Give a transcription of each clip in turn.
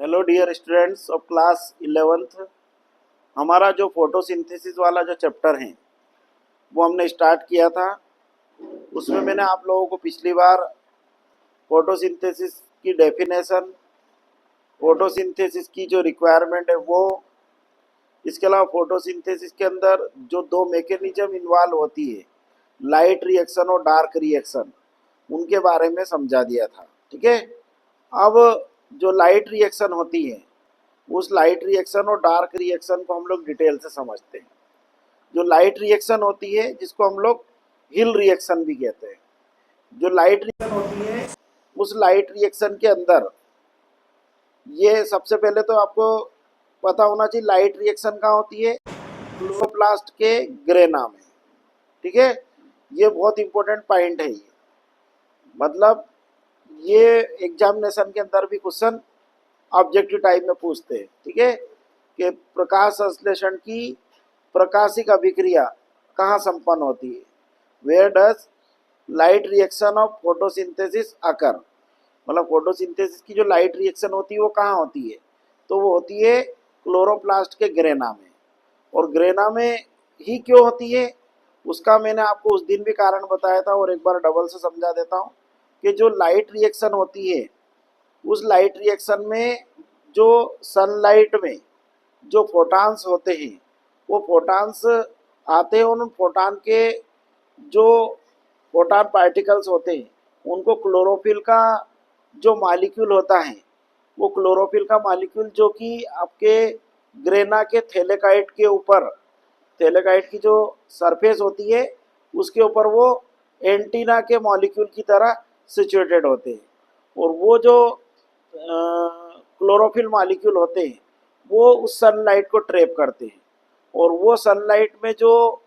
Hello dear students of class 11th। हमारा जो photosynthesis वाला जो चैप्टर है वो हमने स्टार्ट किया था। उसमें मैंने आप लोगों को पिछली बार फोटोसिंथेसिस की डेफिनेशन, फोटोसिंथेसिस की जो रिक्वायरमेंट है वो, इसके अलावा फोटोसिंथेसिस के अंदर जो दो मैकेनिज्म इन्वॉल्व होती है, लाइट रिएक्शन और डार्क रिएक्शन, उनके बारे में समझा दिया था। ठीक है। अब जो लाइट रिएक्शन होती है, उस लाइट रिएक्शन और डार्क रिएक्शन को हम लोग डिटेल से समझते हैं। जो लाइट रिएक्शन होती है जिसको हम लोग हिल रिएक्शन भी कहते हैं, जो लाइट रिएक्शन होती है उस लाइट रिएक्शन के अंदर, ये सबसे पहले तो आपको पता होना चाहिए लाइट रिएक्शन कहाँ होती है, क्लोरोप्लास्ट के ग्रेना में। ठीक है, ये बहुत इंपॉर्टेंट पॉइंट है। ये मतलब ये एग्जामिनेशन के अंदर भी क्वेश्चन ऑब्जेक्टिव टाइप में पूछते हैं। ठीक है, कि प्रकाश संश्लेषण की प्रकाशिक अभिक्रिया कहाँ संपन्न होती है, where does light reaction of photosynthesis occur. मतलब फोटोसिंथेसिस की जो लाइट रिएक्शन होती है वो कहाँ होती है, तो वो होती है क्लोरोप्लास्ट के ग्रेना में। और ग्रेना में ही क्यों होती है उसका मैंने आपको उस दिन भी कारण बताया था, और एक बार डबल से समझा देता हूँ कि जो लाइट रिएक्शन होती है उस लाइट रिएक्शन में जो सनलाइट में जो फोटान्स होते हैं वो फोटान्स आते हैं, और उन फोटान के जो फोटान पार्टिकल्स होते हैं उनको क्लोरोफिल का जो मॉलिक्यूल होता है, वो क्लोरोफिल का मॉलिक्यूल जो कि आपके ग्रेना के थैलेकाइट के ऊपर, थैलेकाइट की जो सरफेस होती है उसके ऊपर वो एंटीना के मॉलिक्यूल की तरह सिचुएटेड होते हैं। और वो जो क्लोरोफिल मॉलिक्यूल होते हैं वो उस सनलाइट को ट्रैप करते हैं, और वो सनलाइट में जो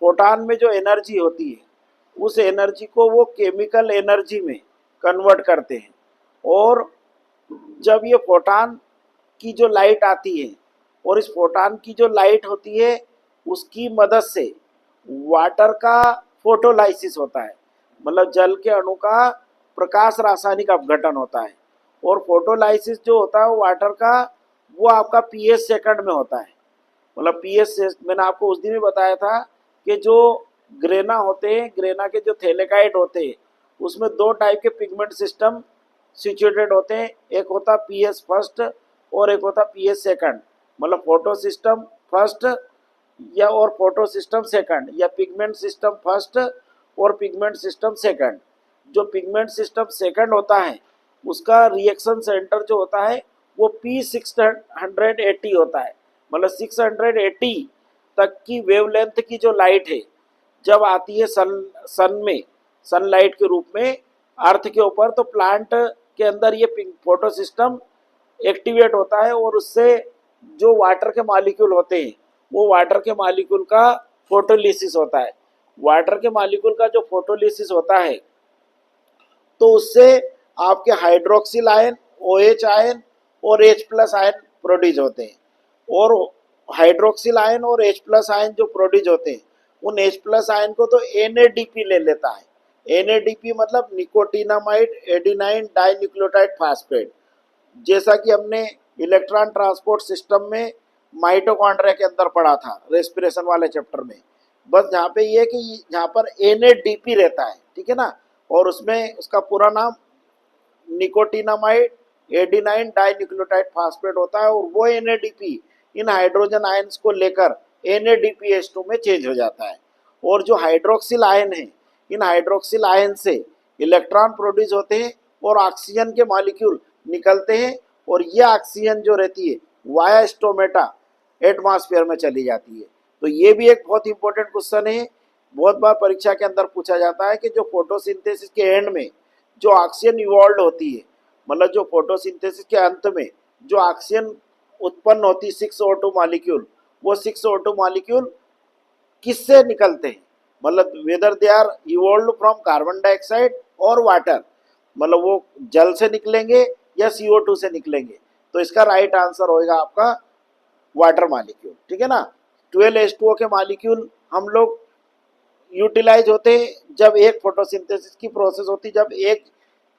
फोटान में जो एनर्जी होती है उस एनर्जी को वो केमिकल एनर्जी में कन्वर्ट करते हैं। और जब ये फोटान की जो लाइट आती है, और इस फोटान की जो लाइट होती है उसकी मदद से वाटर का फोटोलाइसिस होता है, मतलब जल के अणु का प्रकाश रासायनिक अपघटन होता है। और फोटोलाइसिस जो होता है वाटर का, वो आपका पीएच सेकंड में होता है। मतलब पीएच से मैंने आपको उस दिन भी बताया था कि जो ग्रेना होते हैं, ग्रेना के जो थैलेकाइट होते हैं उसमें दो टाइप के पिगमेंट सिस्टम सिचुएटेड होते हैं, एक होता पीएच फर्स्ट और एक होता पीएच सेकंड। मतलब फोटो सिस्टम फर्स्ट या और फोटो सिस्टम सेकंड, या पिगमेंट सिस्टम फर्स्ट और पिगमेंट सिस्टम सेकंड। जो पिगमेंट सिस्टम सेकंड होता है उसका रिएक्शन सेंटर जो होता है वो P680 होता है। मतलब 680 तक की वेवलेंथ की जो लाइट है जब आती है सन में, सनलाइट के रूप में अर्थ के ऊपर, तो प्लांट के अंदर ये फोटो सिस्टम एक्टिवेट होता है, और उससे जो वाटर के मॉलिक्यूल होते हैं वो वाटर के मॉलिक्यूल का फोटोलिसिस होता है। वाटर के मॉलिक्यूल का जो फोटोलिसिस होता है तो उससे आपके हाइड्रोक्सिल आयन, OH आयन और H प्लस आयन प्रोड्यूस होते हैं। और हाइड्रोक्सिल आयन और H प्लस आयन जो प्रोड्यूस होते हैं उन H प्लस आयन को तो NADP ले लेता है। NADP मतलब निकोटिनामाइड एडिनाइन डाइन्यूक्लियोटाइड फास्फेट। जैसा कि हमने इलेक्ट्रॉन ट्रांसपोर्ट सिस्टम में माइटोकॉन्ड्रिया के अंदर पढ़ा था रेस्पिरेशन वाले चैप्टर में। बस यहाँ पे ये कि यहाँ पर NADP रहता है, ठीक है ना, और उसमें उसका पूरा नाम निकोटिनामाइड एडिनाइन डाइन्यूक्लियोटाइड फास्फेट होता है, और वो NADP इन हाइड्रोजन आयंस को लेकर NADPH2 में चेंज हो जाता है। और जो हाइड्रोक्सिल आयन है, इन हाइड्रोक्सिल आयन से इलेक्ट्रॉन प्रोड्यूस होते हैं और ऑक्सीजन के मॉलिक्यूल निकलते हैं, और यह ऑक्सीजन जो रहती है वाया स्टोमेटा एटमॉस्फेयर में चली जाती है। तो ये भी एक बहुत इंपॉर्टेंट क्वेश्चन है, बहुत बार परीक्षा के अंदर पूछा जाता है कि जो फोटोसिंथेसिस के एंड में जो ऑक्सीजन इवॉल्व होती है, मतलब जो फोटोसिंथेसिस के अंत में जो ऑक्सीजन उत्पन्न होती है 6O2 मॉलिक्यूल, वो 6O2 मॉलिक्यूल किससे निकलते हैं, मतलब whether they are evolve from carbon dioxide और वाटर, मतलब वो जल से निकलेंगे या CO2 से निकलेंगे। तो इसका राइट आंसर होगा आपका वाटर मॉलिक्यूल। ठीक है ना। 12H2O के मॉलिक्यूल हम लोग यूटिलाइज होते हैं जब एक फोटोसिंथेसिस की प्रोसेस होती है, जब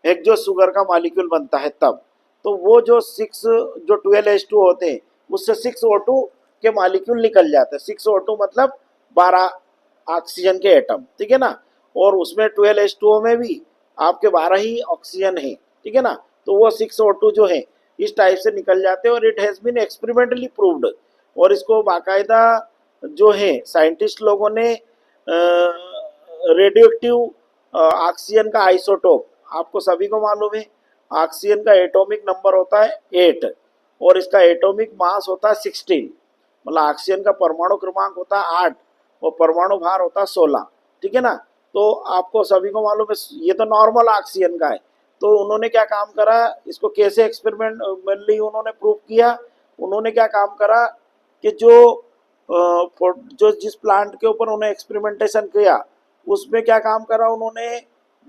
एक जो शुगर का मॉलिक्यूल बनता है तब। तो वो जो 6 जो 12H2 होते हैं उससे 6O2 के मॉलिक्यूल निकल जाते हैं। 6O2 मतलब 12 ऑक्सीजन के एटम, ठीक है ना। और उसमें 12H2O में भी आपके 12 ही ऑक्सीजन है, ठीक है ना। तो वो 6O2 जो है इस टाइप से निकल जाते हैं और it has been experimentally proved. और इसको बाकायदा जो है साइंटिस्ट लोगों ने रेडियो एक्टिव ऑक्सीजन का आइसोटोप, आपको सभी को मालूम है ऑक्सीजन का एटॉमिक नंबर होता है 8 और इसका एटॉमिक मास होता है 16, मतलब ऑक्सीजन का परमाणु क्रमांक होता है 8 और परमाणु भार होता है 16, ठीक है ना। तो आपको सभी को मालूम है ये तो नॉर्मल ऑक्सीजन का है। तो उन्होंने क्या काम करा, इसको कैसे एक्सपेरिमेंटली उन्होंने प्रूव किया। उन्होंने क्या काम करा कि जो जिस प्लांट के ऊपर उन्होंने एक्सपेरिमेंटेशन किया उसमें क्या काम करा उन्होंने,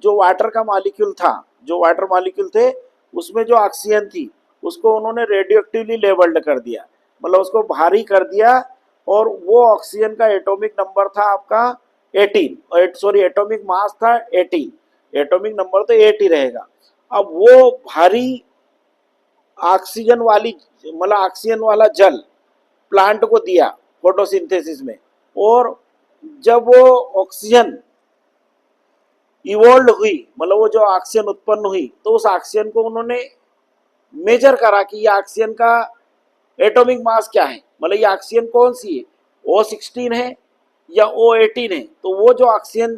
जो वाटर का मॉलिक्यूल था, जो वाटर मॉलिक्यूल थे उसमें जो ऑक्सीजन थी उसको उन्होंने रेडियो एक्टिवली लेबल्ड कर दिया, मतलब उसको भारी कर दिया। और वो ऑक्सीजन का एटॉमिक नंबर था आपका 18, सॉरी एटॉमिक मास था 18, एटॉमिक नंबर तो 8 ही रहेगा। अब वो भारी ऑक्सीजन वाली मतलब ऑक्सीजन वाला जल प्लांट को दिया फोटोसिंथेसिस में, और जब वो ऑक्सीजन इवॉल्व हुई, मतलब वो जो ऑक्सीजन उत्पन्न हुई, तो उस ऑक्सीजन को उन्होंने मेजर करा कि ये ऑक्सीजन का एटॉमिक मास क्या है, मतलब ये ऑक्सीजन कौन सी है, O16 है या O18 है। तो वो जो ऑक्सीजन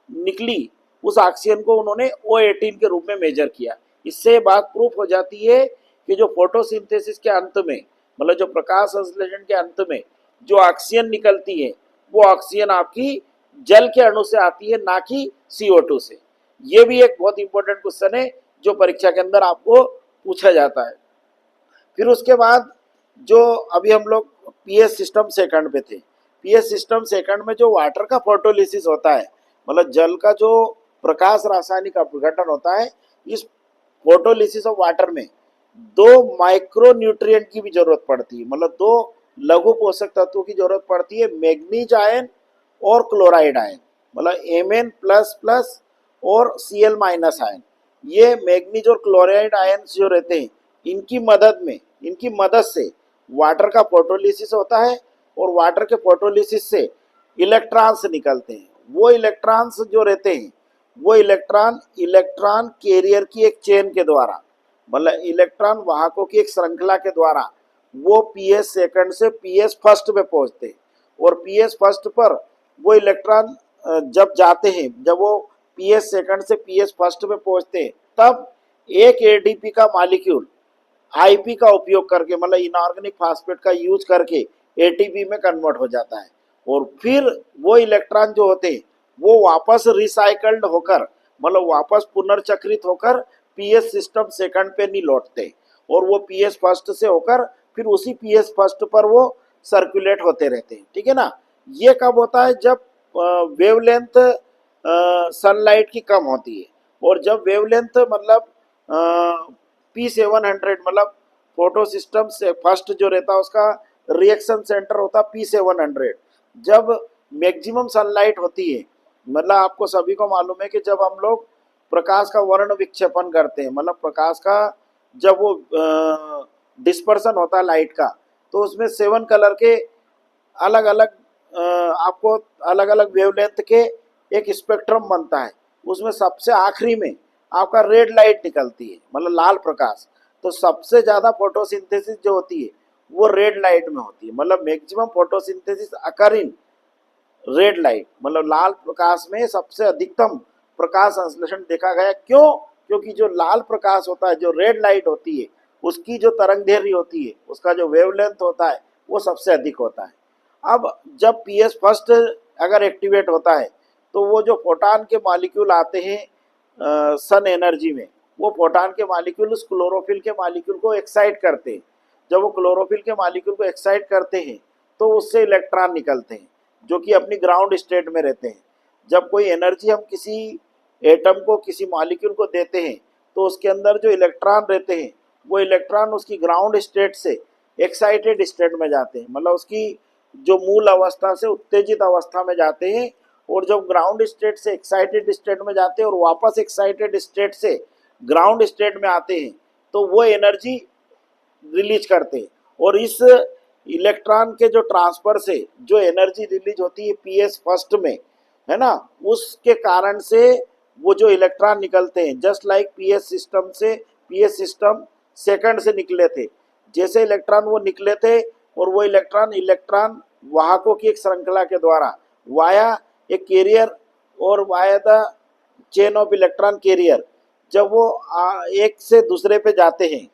निकली उस ऑक्सीजन को उन्होंने O18 के रूप में मेजर किया। इससे बात प्रूफ हो जाती है कि जो फोटोसिंथेसिस के अंत में, मतलब जो प्रकाश संश्लेषण के अंत में जो ऑक्सीजन निकलती है वो ऑक्सीजन आपकी जल के अणु से आती है, ना कि CO2 से। ये भी एक बहुत इंपॉर्टेंट क्वेश्चन है जो परीक्षा के अंदर आपको पूछा जाता है। फिर उसके बाद जो अभी हम लोग पीएच सिस्टम सेकंड पे थे, पीएच सिस्टम सेकंड में जो वाटर का फोटोलिसिस होता है, मतलब जल का जो प्रकाश रासायनिक अपघटन होता है, इस फोटोलिसिस ऑफ वाटर में 2 माइक्रो न्यूट्रिएंट की भी जरूरत पड़ती है, मतलब 2 लघु पोषक तत्वों की जरूरत पड़ती है, मैग्नीज आयन और क्लोराइड आयन, मतलब Mn++ और Cl- आयन। ये मैग्नीज और क्लोराइड आयन जो रहते हैं इनकी मदद से वाटर का फोटोलिसिस होता है और वाटर के फोटोलिसिस से इलेक्ट्रॉन्स निकलते हैं। वो इलेक्ट्रॉन्स जो रहते हैं वो इलेक्ट्रॉन कैरियर की एक चेन के द्वारा, मतलब इलेक्ट्रॉन वाहकों की एक श्रृंखला के द्वारा वो पीएच सेकंड से पीएच फर्स्ट में पहुंचते हैं। और पीएच फर्स्ट पर वो इलेक्ट्रॉन जब जाते हैं, जब वो पीएच सेकंड से पीएच फर्स्ट में पहुंचते हैं, तब एक एडीपी का मॉलिक्यूल आईपी का उपयोग करके, मतलब इनऑर्गेनिक फास्फेट का यूज करके एटीपी में कन्वर्ट हो जाता है। और फिर वो इलेक्ट्रॉन जो होते हैं वो वापस रिसाइकल्ड होकर, मतलब वापस पुनर्चक्रित होकर पीएच सिस्टम सेकंड पे नहीं लौटते, और वो पीएच फर्स्ट से होकर फिर उसी पीएच फर्स्ट पर वो सर्कुलेट होते रहते हैं, ठीक है ना। ये कब होता है, जब वेवलेंथ सनलाइट की कम होती है। और जब वेवलेंथ मतलब P700, मतलब फोटो सिस्टम से फर्स्ट जो रहता है उसका रिएक्शन सेंटर होता है P700। जब मैक्सिमम सनलाइट होती है, मतलब आपको सभी को मालूम है कि जब हम लोग प्रकाश का वर्ण विक्षेपण करते हैं, मतलब प्रकाश का जब वो डिस्पर्सन होता है लाइट का, तो उसमें 7 कलर के अलग अलग आपको अलग अलग वेवलेंथ के एक स्पेक्ट्रम बनता है। उसमें सबसे आखिरी में आपका रेड लाइट निकलती है, मतलब लाल प्रकाश। तो सबसे ज़्यादा फोटोसिंथेसिस जो होती है वो रेड लाइट में होती है, मतलब maximum photosynthesis occur in red light, मतलब लाल प्रकाश में सबसे अधिकतम प्रकाश संश्लेषण देखा गया। क्यों? क्योंकि जो लाल प्रकाश होता है, जो रेड लाइट होती है, उसकी जो तरंग दैर्घ्य होती है, उसका जो वेवलेंथ होता है वो सबसे अधिक होता है। अब जब पीएच फर्स्ट अगर एक्टिवेट होता है तो वो जो फोटान के मॉलिक्यूल आते हैं सन एनर्जी में, वो फोटान के मॉलिक्यूल उस क्लोरोफिल के मॉलिक्यूल को एक्साइट करते हैं। जब वो क्लोरोफिल के मॉलिक्यूल को एक्साइट करते हैं तो उससे इलेक्ट्रॉन निकलते हैं जो कि अपनी ग्राउंड स्टेट में रहते हैं। जब कोई एनर्जी हम किसी एटम को, किसी मॉलिक्यूल को देते हैं तो उसके अंदर जो इलेक्ट्रॉन रहते हैं वो इलेक्ट्रॉन उसकी ग्राउंड स्टेट से एक्साइटेड स्टेट में जाते हैं, मतलब उसकी जो मूल अवस्था से उत्तेजित अवस्था में जाते हैं। और जब ग्राउंड स्टेट से एक्साइटेड स्टेट में जाते हैं और वापस एक्साइटेड स्टेट से ग्राउंड स्टेट में आते हैं तो वो एनर्जी रिलीज करते हैं। और इस इलेक्ट्रॉन के जो ट्रांसफर से जो एनर्जी रिलीज होती है पीएस फर्स्ट में, है ना, उसके कारण से वो जो इलेक्ट्रॉन निकलते हैं, जस्ट लाइक पीएस सिस्टम से, पीएस सिस्टम सेकंड से निकले थे, जैसे इलेक्ट्रॉन वो निकले थे, और वो इलेक्ट्रॉन इलेक्ट्रॉन वाहकों की एक श्रृंखला के द्वारा वाया एक कैरियर और via the chain of electron carrier, जब वो एक से दूसरे पे जाते हैं,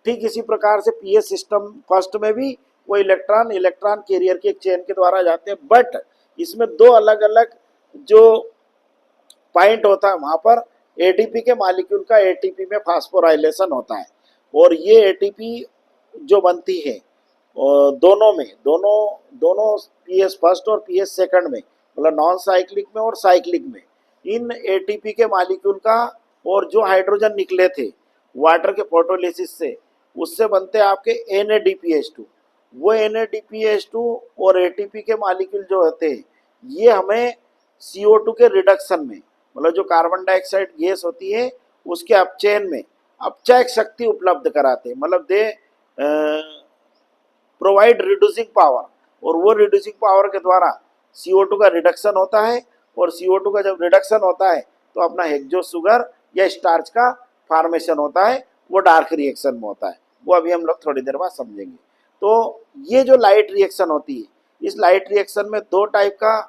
ठीक इसी प्रकार से पीएस सिस्टम फर्स्ट में भी वो इलेक्ट्रॉन इलेक्ट्रॉन कैरियर के एक चेन के द्वारा जाते हैं। बट इसमें दो अलग अलग जो पॉइंट होता है, वहां पर एटीपी के मॉलिक्यूल का एटीपी में फास्फोराइलेशन होता है, और ये एटीपी जो बनती है दोनों में, दोनों पीएस फर्स्ट और पीएस सेकंड में, मतलब नॉन साइक्लिक में और साइक्लिक में, इन एटीपी के मॉलिक्यूल का और जो हाइड्रोजन निकले थे वाटर के फोटोलिसिस से, उससे बनते हैं आपके NADPH2। वो NADPH2 और एटीपी के मॉलिक्यूल जो होते हैं, ये हमें CO2 के रिडक्शन में, मतलब जो कार्बन डाइऑक्साइड गैस होती है उसके अपचयन में अपचायक शक्ति उपलब्ध कराते हैं, मतलब दे प्रोवाइड रिड्यूसिंग पावर, और वो रिड्यूसिंग पावर के द्वारा CO2 का रिडक्शन होता है, और CO2 का जब रिडक्शन होता है तो अपना हेक्सो शुगर या स्टार्च का फॉर्मेशन होता है, वो डार्क रिएक्शन में होता है, वो अभी हम लोग थोड़ी देर बाद समझेंगे। तो ये जो लाइट रिएक्शन होती है, इस लाइट रिएक्शन में दो टाइप का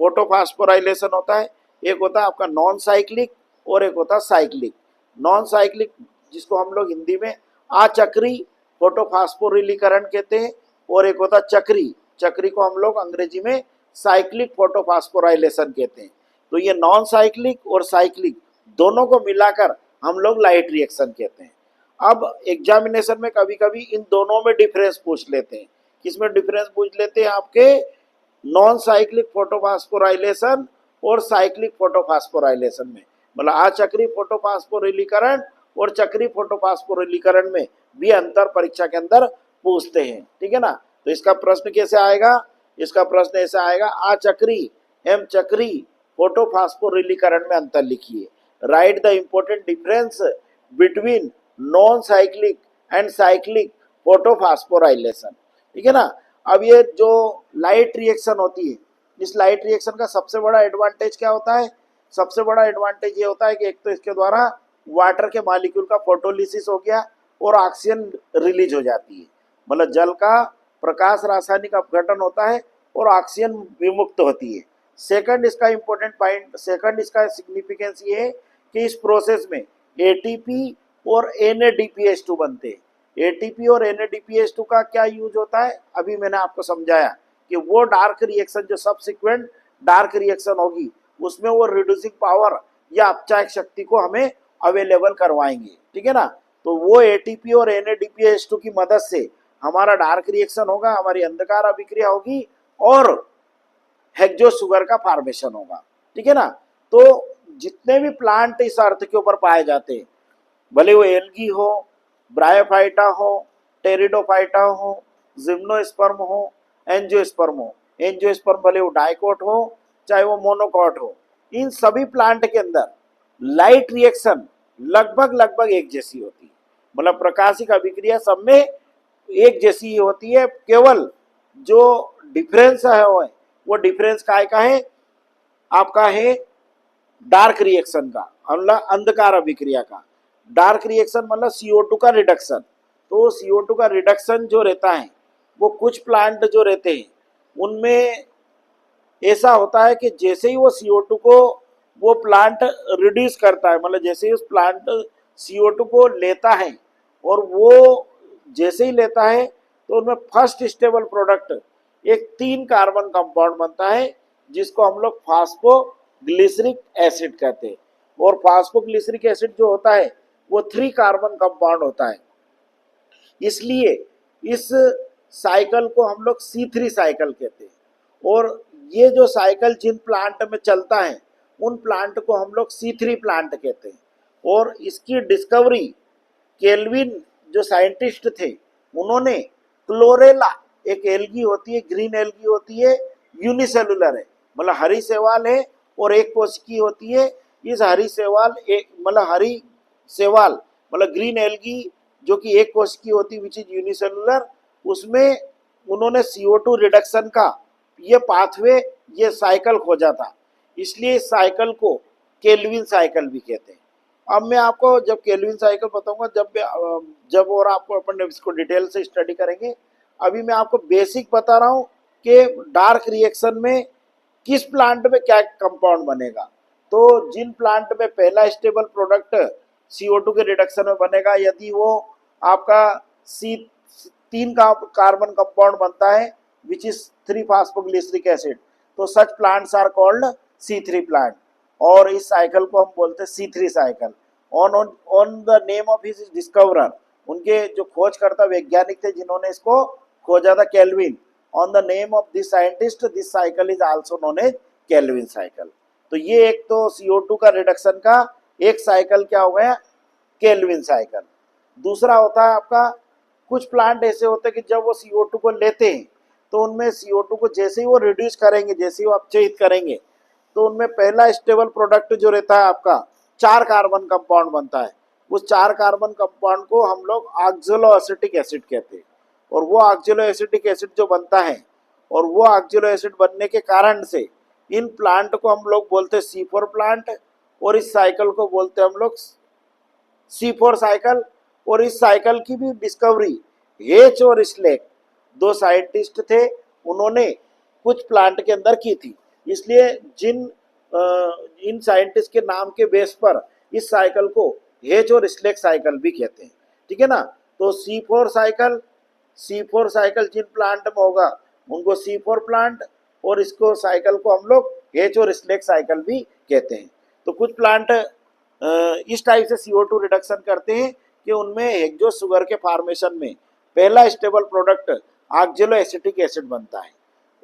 फोटोफॉस्फोराइलेशन होता है, एक होता है आपका नॉन साइक्लिक और एक होता है साइक्लिक। नॉन साइक्लिक जिसको हम लोग हिंदी में अचक्री फोटोफॉस्फोरिलीकरण कहते हैं, और एक होता है चक्री, चक्री को हम लोग अंग्रेजी में साइक्लिक फोटोफॉस्फोराइलेशन कहते हैं। तो ये नॉन साइक्लिक और साइक्लिक दोनों को मिलाकर हम लोग लाइट रिएक्शन कहते हैं। अब एग्जामिनेशन में कभी कभी इन दोनों में डिफरेंस पूछ लेते हैं। किसमें डिफरेंस पूछ लेते हैं? आपके नॉन साइक्लिक फोटोफॉस्फोराइलेशन और साइक्लिक फोटोफॉस्फोराइलेशन में, मतलब अचक्री फोटोफॉस्फोरिलीकरण और चक्री फोटोफॉस्फोरिलीकरण में भी अंतर परीक्षा के अंदर पूछते हैं, ठीक है ना। तो इसका प्रश्न कैसे आएगा? इसका प्रश्न ऐसा आएगा, अचक्री एवं चक्री फोटोफॉस्फोरिलीकरण में अंतर लिखिए। Right the important difference between non cyclic and cyclic photophosphorylation, ठीक है ना। अब ये जो लाइट रिएक्शन होती है, इस लाइट रिएक्शन का सबसे बड़ा एडवांटेज क्या होता है? सबसे बड़ा एडवांटेज ये होता है कि एक तो इसके द्वारा वाटर के मॉलिक्यूल का फोटोलिसिस हो गया और ऑक्सीजन रिलीज हो जाती है, मतलब जल का प्रकाश रासायनिक अपघटन होता है और ऑक्सीजन विमुक्त होती है। सेकंड इसका इंपॉर्टेंट पॉइंट, सेकंड इसका सिग्निफिकेंस ये है कि इस प्रोसेस में एटीपी और NADPH2 बनते हैं। एटीपी और NADPH2 का क्या यूज होता है, अभी मैंने आपको समझाया कि वो डार्क रिएक्शन जो सबसिक्वेंट डार्क रिएक्शन होगी उसमें वो रिड्यूसिंग पावर या अपचायक शक्ति को हमें अवेलेबल करवाएंगे, ठीक है ना। तो वो एटीपी और NADPH2 की मदद से हमारा डार्क रिएक्शन होगा, हमारी अंधकार अभिक्रिया होगी और हेक्सो शुगर का फॉर्मेशन होगा, ठीक है ना। तो जितने भी प्लांट इस अर्थ के ऊपर पाए जाते हैं, भले वो एल्गी हो, ब्रायोफाइटा हो, टेरिडोफाइटा हो, जिम्नोस्पर्म हो, एंजियोस्पर्म हो, एंजियोस्पर्म भले वो डाइकोट हो चाहे वो मोनोकॉट हो, इन सभी प्लांट के अंदर लाइट रिएक्शन लगभग लगभग एक जैसी होती है, मतलब प्रकाशिक अभिक्रिया सब में एक जैसी होती है। केवल जो डिफरेंस है वो डिफरेंस का है, आपका है डार्क रिएक्शन का, मतलब अंधकार अभिक्रिया का। डार्क रिएक्शन मतलब CO2 का रिडक्शन। तो CO2 का रिडक्शन जो रहता है वो कुछ प्लांट जो रहते हैं उनमें ऐसा होता है कि जैसे ही वो CO2 को वो प्लांट रिड्यूस करता है, मतलब जैसे ही उस प्लांट CO2 को लेता है और वो जैसे ही लेता है तो उनमें फर्स्ट स्टेबल प्रोडक्ट एक 3 कार्बन कंपाउंड बनता है जिसको हम लोग फास्फोग्लिसरिक एसिड कहते हैं। और फास्फोग्लिसरिक एसिड जो होता है वो 3 कार्बन कंपाउंड होता है। इसलिए इस साइकिल को हम लोग C3 साइकिल कहते हैं। और ये जो साइकिल जिन प्लांट में चलता है उन प्लांट को हम लोग C3 प्लांट कहते हैं। और इसकी डिस्कवरी केल्विन जो साइंटिस्ट थे उन्होंने क्लोरेला, एक एल्गी होती है, ग्रीन एल्गी होती है, यूनिसेलुलर है, मतलब हरी शैवाल है और एक कोशिकी होती है। इस हरी शैवाल एक मतलब हरी शैवाल मतलब ग्रीन एल्गी जो कि एक कोश की होती विच इज यूनिसेलुलर, उसमें उन्होंने CO2 रिडक्शन का ये पाथवे, ये साइकिल खोजा था। इसलिए इस साइकिल को केल्विन साइकिल भी कहते हैं। अब मैं आपको जब केल्विन साइकिल बताऊंगा, जब और आपको अपन इसको डिटेल से स्टडी करेंगे। अभी मैं आपको बेसिक बता रहा हूँ कि डार्क रिएक्शन में किस प्लांट में क्या कंपाउंड बनेगा। तो जिन प्लांट में पहला स्टेबल प्रोडक्ट CO2 के रिडक्शन में बनेगा, यदि वो आपका C3 का कार्बन कंपाउंड बनता है विच इज 3 फास्फोग्लिसरिक एसिड, तो such plants are called C3 plant. और इस साइकिल को हम बोलते हैं C3 cycle. On the name of his discoverer, उनके जो खोजकर्ता वैज्ञानिक थे जिन्होंने इसको खोजा था, Calvin. On the name of this scientist this cycle is also known as Calvin cycle. तो ये एक तो CO2 का रिडक्शन का एक साइकिल क्या हो गया, केल्विन साइकिल। दूसरा होता है आपका, कुछ प्लांट ऐसे होते हैं कि जब वो CO2 को लेते हैं तो उनमें CO2 को जैसे ही वो रिड्यूस करेंगे, जैसे ही वो अपचयित करेंगे, तो उनमें पहला स्टेबल प्रोडक्ट जो रहता है आपका 4 कार्बन कंपाउंड बनता है। उस 4 कार्बन कंपाउंड को हम लोग ऑक्सैलो एसिटिक एसिड कहते हैं। और वो ऑक्सैलो एसिटिक एसिड जो बनता है, और वो ऑक्सैलो एसिड बनने के कारण से इन प्लांट को हम लोग बोलते हैं C4 प्लांट, और इस साइकिल को बोलते हैं हम लोग C4 साइकिल। और इस साइकिल की भी डिस्कवरी हेच और स्लेक, दो साइंटिस्ट थे, उन्होंने कुछ प्लांट के अंदर की थी। इसलिए इन साइंटिस्ट के नाम के बेस पर इस साइकिल को हेच और स्लेक साइकिल भी कहते हैं। ठीक है ना। तो C4 साइकिल जिन प्लांट में होगा उनको C4 प्लांट, और इसको साइकिल को हम लोग हेच और स्लेक साइकिल भी कहते हैं। तो कुछ प्लांट इस टाइप से CO2 रिडक्शन करते हैं कि उनमें हेक्सो शुगर के फॉर्मेशन में पहला stable product oxalo acetic acid बनता है।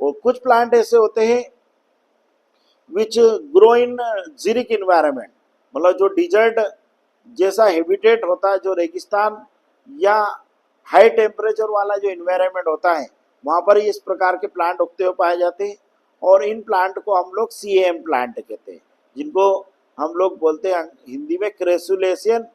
और कुछ प्लांट ऐसे होते हैं विच ग्रो इन जीरिक इन्वायरमेंट, मतलब जो डिजर्ट जैसा हैबिटेट होता है, जो रेगिस्तान या हाई टेम्परेचर वाला जो इन्वायरमेंट होता है, वहाँ पर इस प्रकार के प्लांट उगते हुए पाए जाते हैं। और इन प्लांट को हम लोग CAM प्लांट कहते हैं, जिनको हम लोग बोलते हैं हिंदी में क्रेसुलेशियन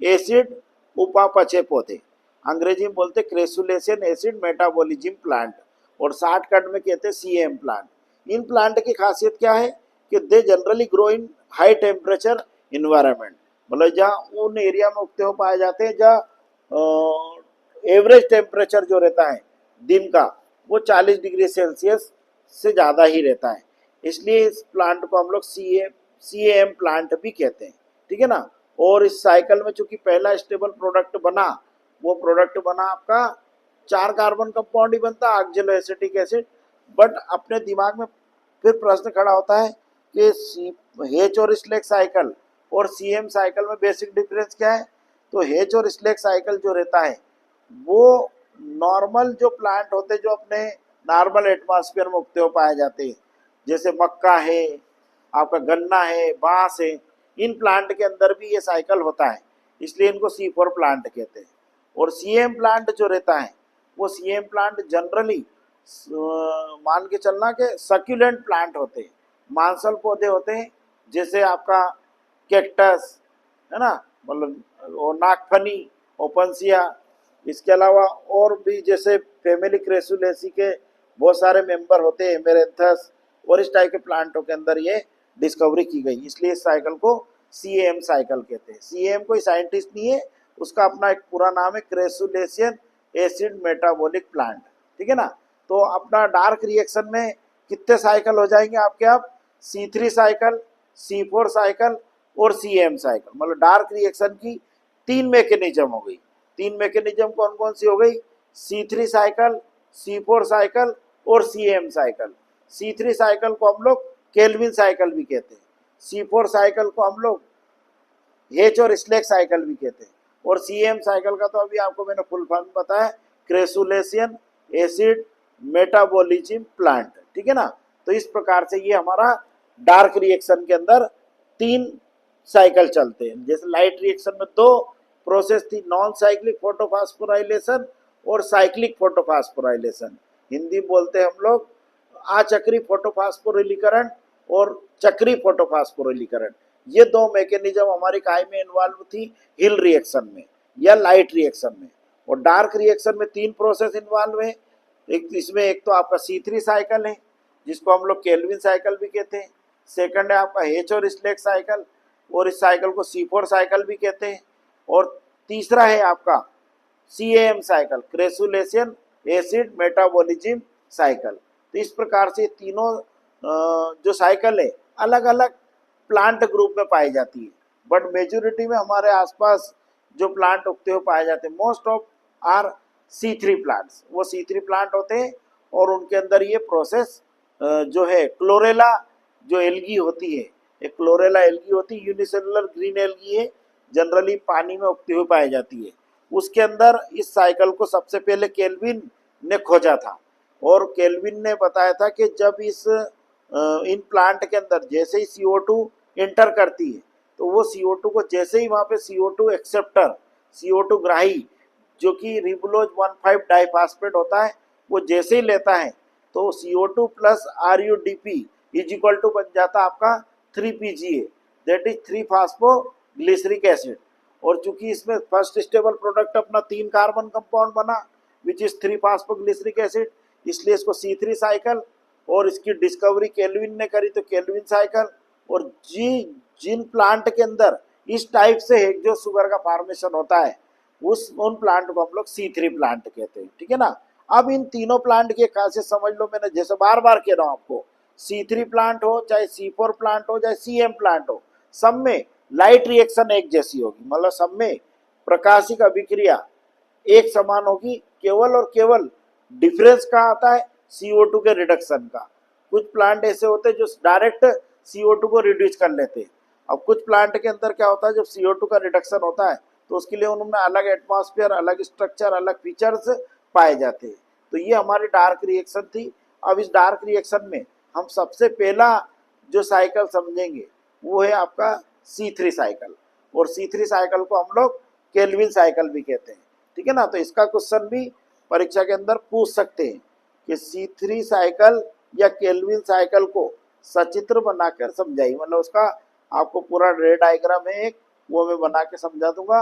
एसिड उपापचय पौधे, अंग्रेजी में बोलते हैं क्रेसुलेशियन एसिड मेटाबॉलिज्म प्लांट, और शॉर्टकट में कहते हैं CAM प्लांट। इन प्लांट की खासियत क्या है कि they generally grow in high temperature environment, मतलब जहाँ उन एरिया में उगते हुए पाए जाते हैं जहाँ एवरेज टेम्परेचर जो रहता है दिन का वो 40 डिग्री सेल्सियस से ज़्यादा ही रहता है। इसलिए इस प्लांट को हम लोग CAM प्लांट भी कहते हैं। ठीक है ना। और इस साइकिल में चूंकि पहला स्टेबल प्रोडक्ट बना, वो प्रोडक्ट बना आपका 4 कार्बन कंपाउंड ही बनता है ऑक्सैलो एसिटिक एसिड। बट अपने दिमाग में फिर प्रश्न खड़ा होता है कि हेच और स्लेक साइकिल और CAM साइकिल में बेसिक डिफरेंस क्या है। तो हेच और स्लेक साइकिल जो रहता है वो नॉर्मल जो प्लांट होते हैं जो अपने नॉर्मल एटमॉस्फेयर में उगते हुए पाए जाते हैं, जैसे मक्का है, आपका गन्ना है, बांस है, इन प्लांट के अंदर भी ये साइकिल होता है, इसलिए इनको C4 प्लांट कहते हैं। और CAM प्लांट जो रहता है वो CAM प्लांट जनरली मान के चलना कि सक्यूलेंट प्लांट होते हैं, मांसल पौधे होते हैं, जैसे आपका कैक्टस है ना, मतलब और नागफनी, ओपनसिया। इसके अलावा और भी जैसे फैमिली क्रेसुलेसी के बहुत सारे मेंबर होते हैं, एमेरेंथस, और इस टाइप के प्लांटों के अंदर ये डिस्कवरी की गई, इसलिए इस साइकिल को CAM साइकिल कहते हैं। CAM कोई साइंटिस्ट नहीं है, उसका अपना एक पूरा नाम है क्रेसुलेशियन एसिड मेटाबॉलिक प्लांट। ठीक है ना। तो अपना डार्क रिएक्शन में कितने साइकिल हो जाएंगे आपके, आप C3 साइकिल, C4 साइकिल और CAM साइकिल, मतलब डार्क रिएक्शन की 3 मैकेनिज्म हो गई। 3 मैकेनिज्म कौन कौन सी हो गई, C3 साइकिल, C4 साइकिल और CAM साइकिल। C3 साइकिल को हम लोग केल्विन साइकिल भी कहते हैं, C4 साइकिल को हम लोग हेच और स्लेक साइकिल भी कहते हैं, और CAM साइकिल का तो अभी आपको मैंने फुल फॉर्म बताया, क्रेसुलेशियन एसिड मेटाबॉलिज्म प्लांट। ठीक है ना। तो इस प्रकार से ये हमारा डार्क रिएक्शन के अंदर 3 साइकिल चलते हैं। जैसे लाइट रिएक्शन में 2 प्रोसेस थी, नॉन साइक्लिक फोटोफॉस्फोराइलेशन और साइक्लिक फोटोफॉस्फोराइलेशन। हिंदी बोलते हैं हम लोग अचक्री फोटोफॉस्फोरिलीकरण और चक्री फोटोफॉस्फोरिलीकरण। ये 2 मैकेनिज्म हमारी काय में इन्वॉल्व थी, हिल रिएक्शन में। या लाइट रिएक्शन में। और डार्क रिएक्शन में 3 प्रोसेस इन्वॉल्व है। एक तो आपका C3 साइकिल है जिसको हम लोग केल्विन साइकिल भी कहते हैं। सेकंड है आपका हेच और स्लेक साइकिल, और इस साइकिल को C4 साइकिल भी कहते हैं। और तीसरा है आपका CAM cycle, crassulacean acid metabolism cycle. तो इस प्रकार से तीनों जो साइकिल है अलग अलग प्लांट ग्रुप में पाई जाती है, बट मेजोरिटी में हमारे आसपास जो प्लांट उगते हुए पाए जाते हैं most of are C3 plants, वो C3 प्लांट होते हैं। और उनके अंदर ये प्रोसेस जो है क्लोरेला जो एल्गी होती है, एक क्लोरेला एल्गी होती है, यूनिसेलुलर ग्रीन एल्गी है, जनरली पानी में उगती हुई पाई जाती है। उसके अंदर इस साइकिल को सबसे पहले केल्विन ने खोजा था, और केल्विन ने बताया था कि जब इन प्लांट के अंदर जैसे ही CO2 एंटर करती है तो वो CO2 को जैसे ही वहाँ पे CO2 एक्सेप्टर, CO2 ग्राही जो कि रिबुलोज 1,5 डाइफास्फेट होता है, वो जैसे ही लेता है तो CO2 plus RUDP is equal to बन जाता आपका 3PGA, that is 3 phosphoglyceric acid. और चूंकि इसमें फर्स्ट स्टेबल प्रोडक्ट अपना 3 कार्बन कंपाउंड बना विच इज 3 फास्फोग्लिसरिक एसिड, इसलिए इसको C3 साइकिल। और इसकी डिस्कवरी केल्विन ने करी तो केल्विन साइकिल। और जिन प्लांट के अंदर इस टाइप से हेक्सो शुगर का फॉर्मेशन होता है उन प्लांट को हम लोग C3 प्लांट कहते हैं, ठीक है ना। अब इन तीनों प्लांट की खासियत समझ लो, मैंने जैसे बार बार कह रहा हूँ आपको, C3 प्लांट हो चाहे C4 प्लांट हो चाहे CM प्लांट हो, सब में लाइट रिएक्शन एक जैसी होगी, मतलब सब में प्रकाशिक अभिक्रिया एक समान होगी। केवल और केवल डिफरेंस कहाँ आता है, CO2 के रिडक्शन का। कुछ प्लांट ऐसे होते हैं जो डायरेक्ट CO2 को रिड्यूस कर लेते हैं। अब कुछ प्लांट के अंदर क्या होता है, जब CO2 का रिडक्शन होता है तो उसके लिए उनमें अलग एटमॉस्फेयर, अलग स्ट्रक्चर, अलग फीचर्स पाए जाते हैं। तो ये हमारी डार्क रिएक्शन थी। अब इस डार्क रिएक्शन में हम सबसे पहला जो साइकिल समझेंगे वो है आपका C3 साइकिल, और C3 साइकिल को हम लोग केल्विन साइकिल भी कहते हैं, ठीक है ना। तो इसका क्वेश्चन भी परीक्षा के अंदर पूछ सकते हैं कि C3 साइकिल या केल्विन साइकिल को सचित्र बनाकर समझाइए, मतलब उसका आपको पूरा रे डायग्राम है एक, वो मैं बना के समझा दूंगा।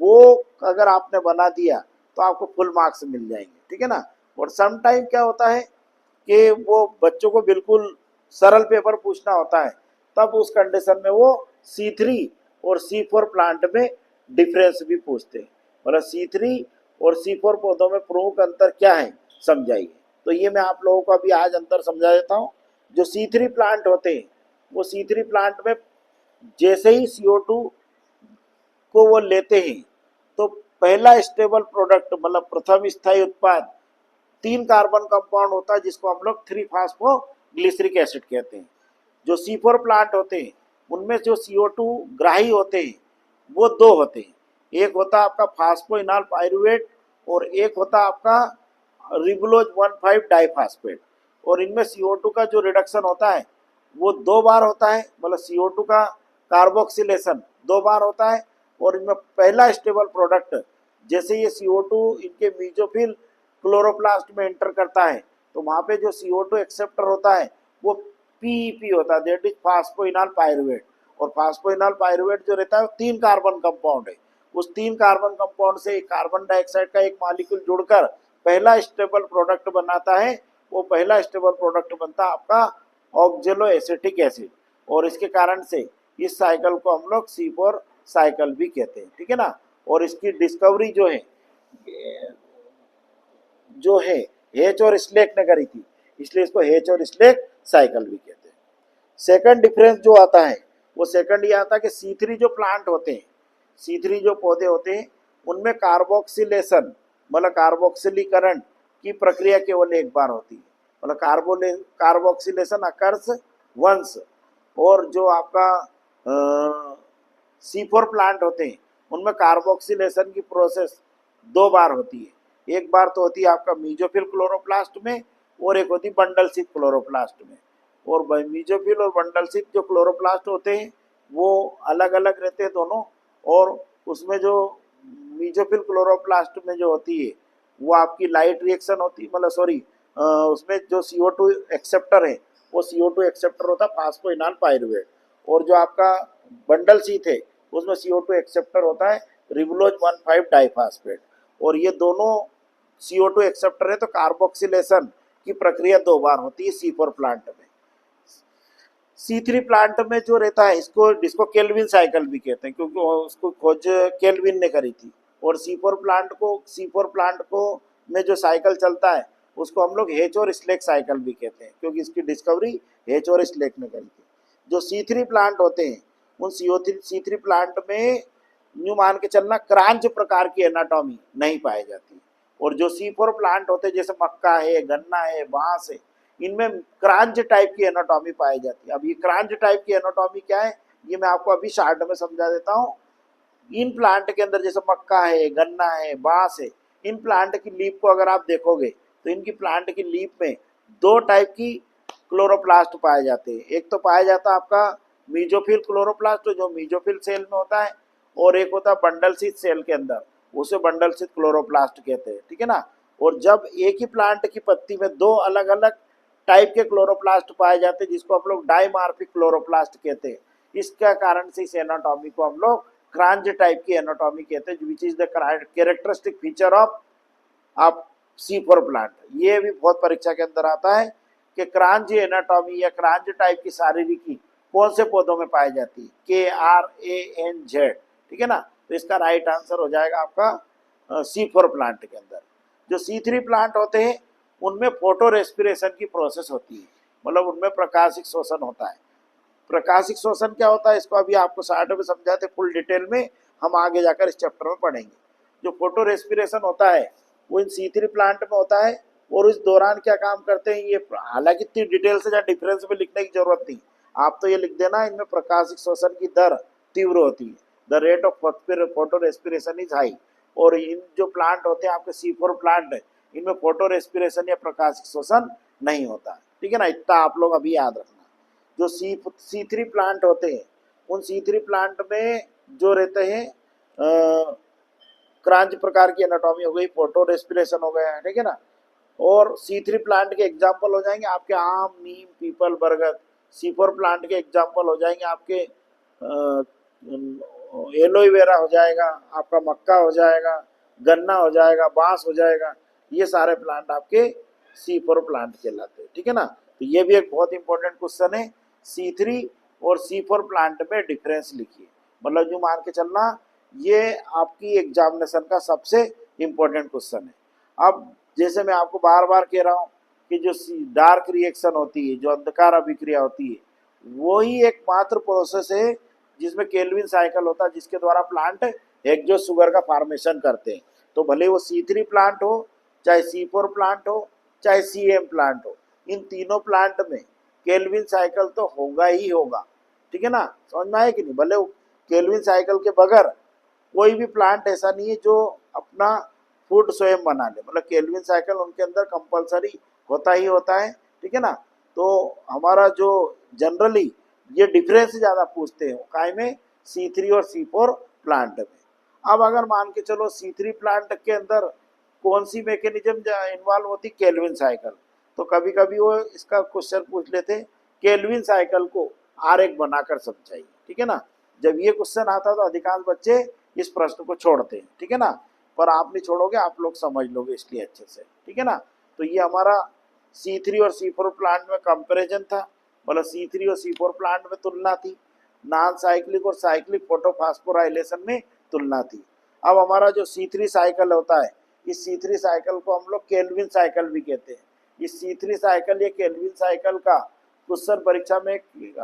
वो अगर आपने बना दिया तो आपको फुल मार्क्स मिल जाएंगे, ठीक है ना। और सम टाइम क्या होता है कि वो बच्चों को बिल्कुल सरल पेपर पूछना होता है, तब उस कंडीशन में वो C3 और C4 प्लांट में डिफरेंस भी पूछते हैं, मतलब C3 और C4 पौधों में प्रमुख अंतर क्या है समझाइए। तो ये मैं आप लोगों को अभी आज अंतर समझा देता हूँ। जो C3 प्लांट होते हैं वो C3 प्लांट में जैसे ही CO2 को वो लेते हैं तो पहला स्टेबल प्रोडक्ट, मतलब प्रथम स्थायी उत्पाद 3 कार्बन कंपाउंड होता है जिसको हम लोग 3 फास्फोग्लिसरिक एसिड कहते हैं। जो C4 प्लांट होते हैं उनमें जो CO2 ग्राही होते हैं वो 2 होते हैं, एक होता है आपका फास्फोइनॉल पाइरुवेट और एक होता है आपका रिबुलोज 1,5 डाइफास्फेट। और इनमें CO2 का जो रिडक्शन होता है वो 2 बार होता है, मतलब CO2 का कार्बोक्सिलेशन 2 बार होता है। और इनमें पहला स्टेबल प्रोडक्ट जैसे ये CO2 इनके मीजोफिल क्लोरोप्लास्ट में एंटर करता है तो वहाँ पे जो CO2 एक्सेप्टर होता है वो PEP होता है, दैट इज फास्फोइनॉल पाइरुवेट। और फास्फोइनॉल पाइरुवेट जो रहता है 3 कार्बन कंपाउंड है, उस 3 कार्बन कंपाउंड से कार्बन डाइऑक्साइड का एक मॉलिक्यूल जुड़कर पहला स्टेबल प्रोडक्ट बनाता है। वो पहला स्टेबल प्रोडक्ट बनता है आपका ऑक्जेलो एसिटिक एसिड, और इसके कारण से इस साइकिल को हम लोग C4 साइकिल भी कहते हैं, ठीक है ना। और इसकी डिस्कवरी जो है हेच और स्लेक ने करी थी, इसलिए इसको हेच और स्लेक साइकिल भी कहते हैं। सेकंड डिफरेंस जो आता है वो सेकंड ये आता है कि C3 जो प्लांट होते हैं, C3 जो पौधे होते हैं उनमें कार्बोक्सिलेशन, मतलब कार्बोक्सिलीकरण की प्रक्रिया केवल एक बार होती है, मतलब कार्बोक्सिलेशन अकर्स वंस। और जो आपका C4 प्लांट होते हैं उनमें कार्बोक्सिलेशन की प्रोसेस 2 बार होती है, एक बार तो होती है आपका मीजोफिल क्लोरोप्लास्ट में और एक होती है बंडल शीथ क्लोरोप्लास्ट में। और मीजोफिल और बंडल शीथ जो क्लोरोप्लास्ट होते हैं वो अलग अलग रहते हैं दोनों, और उसमें जो मीजोफिल क्लोरोप्लास्ट में जो होती है वो आपकी लाइट रिएक्शन होती है, मतलब सॉरी उसमें जो CO2 एक्सेप्टर है वो CO2 एक्सेप्टर होता है फास्फोइनॉल पाइरुवेट। और जो आपका बंडल शीथ है उसमें CO2 एक्सेप्टर होता है रिबुलोज 1,5 डाइफास्फेट। और ये दोनों CO2 एक्सेप्टर है, तो कार्बोक्सिलेशन की प्रक्रिया 2 बार होती है C4 प्लांट में। C3 प्लांट में जो रहता है इसको केल्विन साइकिल भी कहते हैं, क्योंकि उसको खोज केल्विन ने करी थी। और C4 प्लांट को में जो साइकिल चलता है उसको हम लोग हेच और स्लेक साइकिल भी कहते हैं, क्योंकि इसकी डिस्कवरी हेच और स्लेक ने करी थी। जो C3 प्लांट होते हैं उन C3 प्लांट में यूं मान के चलना क्रांच प्रकार की एनाटॉमी नहीं पाई जाती। और जो C4 प्लांट होते हैं जैसे मक्का है, गन्ना है, बांस है, इनमें क्रांच टाइप की एनाटॉमी पाई जाती है। अब ये क्रांच टाइप की एनाटॉमी क्या है, ये मैं आपको अभी शार्ट में समझा देता हूँ। इन प्लांट के अंदर जैसे मक्का है, गन्ना है, बांस है, इन प्लांट की लीफ को अगर आप देखोगे तो इनकी प्लांट की लीफ में 2 टाइप की क्लोरोप्लास्ट पाए जाते हैं। एक तो पाया जाता है आपका मीजोफिल क्लोरोप्लास्ट जो मीजोफिल सेल में होता है, और एक होता है बंडल शीथ सेल के अंदर, उसे बंडल शीथ क्लोरोप्लास्ट कहते हैं, ठीक है ना। और जब एक ही प्लांट की पत्ती में 2 अलग अलग टाइप के क्लोरोप्लास्ट पाए जाते हैं जिसको हम लोग डाइमार्फिक क्लोरोप्लास्ट कहते हैं, इसका कारण से इस एनाटॉमी को हम लोग क्रांच टाइप की एनाटॉमी कहते हैं, which is the characteristic feature of C4 plant. ये भी बहुत परीक्षा के अंदर आता है कि क्रांच एनाटॉमी या क्रांच टाइप की शारीरिकी कौन से पौधों में पाई जाती है, KRANZ, ठीक है ना। तो इसका राइट आंसर हो जाएगा आपका C4 प्लांट के अंदर। जो C3 प्लांट होते हैं उनमें फोटो रेस्पिरेशन की प्रोसेस होती है, मतलब उनमें प्रकाशिक शोषण होता है। प्रकाशिक शोषण क्या होता है इसको अभी आपको शार्ट में समझाते, फुल डिटेल में हम आगे जाकर इस चैप्टर में पढ़ेंगे। जो फोटो रेस्पिरेशन होता है वो इन C3 प्लांट में होता है। और इस दौरान क्या काम करते हैं ये, हालांकि इतनी डिटेल से डिफरेंस में लिखने की जरूरत नहीं, आप तो ये लिख देना इनमें प्रकाशिक शोषण की दर तीव्र होती है, the rate of photo respiration is high. और इन जो प्लांट होते हैं आपके C4 प्लांट है, इनमें फोटो रेस्पिरेशन या प्रकाशिक शोषण नहीं होता, ठीक है ना। इतना आप लोग अभी याद रखना। जो C3 प्लांट होते हैं उन C3 प्लांट में जो रहते हैं क्रांच प्रकार की एनाटॉमी हो गई, फोटो रेस्पिरेशन हो गया, ठीक है ना। और C3 प्लांट के एग्जाम्पल हो जाएंगे आपके आम, नीम, पीपल, बरगद। C4 प्लांट के एग्जाम्पल हो जाएंगे आपके एलोवेरा हो जाएगा, आपका मक्का हो जाएगा, गन्ना हो जाएगा, बांस हो जाएगा। ये सारे प्लांट आपके C4 प्लांट कहलाते हैं, ठीक है ना। तो ये भी एक बहुत इंपॉर्टेंट क्वेश्चन है। C3 और C4 प्लांट में डिफरेंस लिखिए, मतलब जो मान के चलना ये आपकी एग्जामिनेशन का सबसे इंपॉर्टेंट क्वेश्चन है। अब जैसे मैं आपको बार बार कह रहा हूँ कि जो डार्क रिएक्शन होती है, जो अंधकार अभिक्रिया होती है, वही एकमात्र प्रोसेस है जिसमें केल्विन साइकिल होता है, जिसके द्वारा प्लांट हेक्सोस शुगर का फॉर्मेशन करते हैं। तो भले वो C3 प्लांट हो, चाहे C4 प्लांट हो, चाहे CM प्लांट हो, इन तीनों प्लांट में केल्विन साइकिल तो होगा ही होगा, ठीक है ना। समझ में आया कि नहीं। भले केल्विन साइकिल के बगैर कोई भी प्लांट ऐसा नहीं है जो अपना फूड स्वयं बना ले, मतलब केल्विन साइकिल उनके अंदर कंपलसरी होता ही होता है, ठीक है ना। तो हमारा जो जनरली ये डिफरेंस ज़्यादा पूछते हैं काय में, C3 और C4 प्लांट में। अब अगर मान के चलो C3 प्लांट के अंदर कौन सी मैकेनिज्म इन्वॉल्व होती, केल्विन साइकिल, तो कभी कभी वो इसका क्वेश्चन पूछ लेते केल्विन साइकिल को आरेख बनाकर समझाइए, ठीक है ना। जब ये क्वेश्चन आता तो अधिकांश बच्चे इस प्रश्न को छोड़ते हैं, ठीक है ना। पर आप नहीं छोड़ोगे, आप लोग समझ लोगे इसलिए अच्छे से, ठीक है ना। तो ये हमारा C3 और C4 प्लांट में कंपैरिजन था, मतलब C3 और C4 प्लांट में तुलना थी, नॉन साइक्लिक और साइक्लिक फोटोफॉस्फोराइलेशन में तुलना थी। अब हमारा जो C3 साइकिल होता है, इस C3 साइकिल को हम लोग केल्विन साइकिल भी कहते हैं। इस C3 साइकिल या केल्विन साइकिल का क्वेश्चन परीक्षा में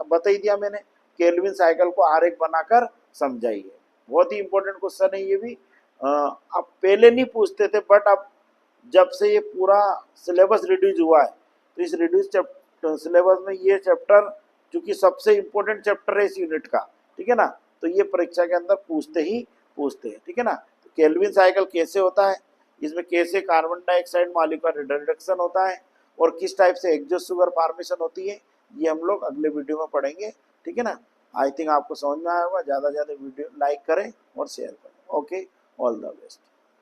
बता ही दिया मैंने, केल्विन साइकिल को आरेख बनाकर समझाइए। बहुत ही इंपॉर्टेंट क्वेश्चन है ये भी। अब पहले नहीं पूछते थे, बट अब जब से ये पूरा सिलेबस रिड्यूस हुआ है तो इस रिड्यूस सिलेबस में ये चैप्टर चूंकि सबसे इंपॉर्टेंट चैप्टर है इस यूनिट का, ठीक है ना, तो ये परीक्षा के अंदर पूछते ही पूछते हैं, ठीक है ना। तो केल्विन साइकिल कैसे होता है, इसमें कैसे कार्बन डाइऑक्साइड मॉलिक्यूलर रिडक्शन होता है और किस टाइप से एक्सोस शुगर फॉर्मेशन होती है, ये हम लोग अगले वीडियो में पढ़ेंगे, ठीक है ना। आई थिंक आपको समझ में आया होगा। ज़्यादा से ज़्यादा वीडियो लाइक करें और शेयर करें। Okay, all the best.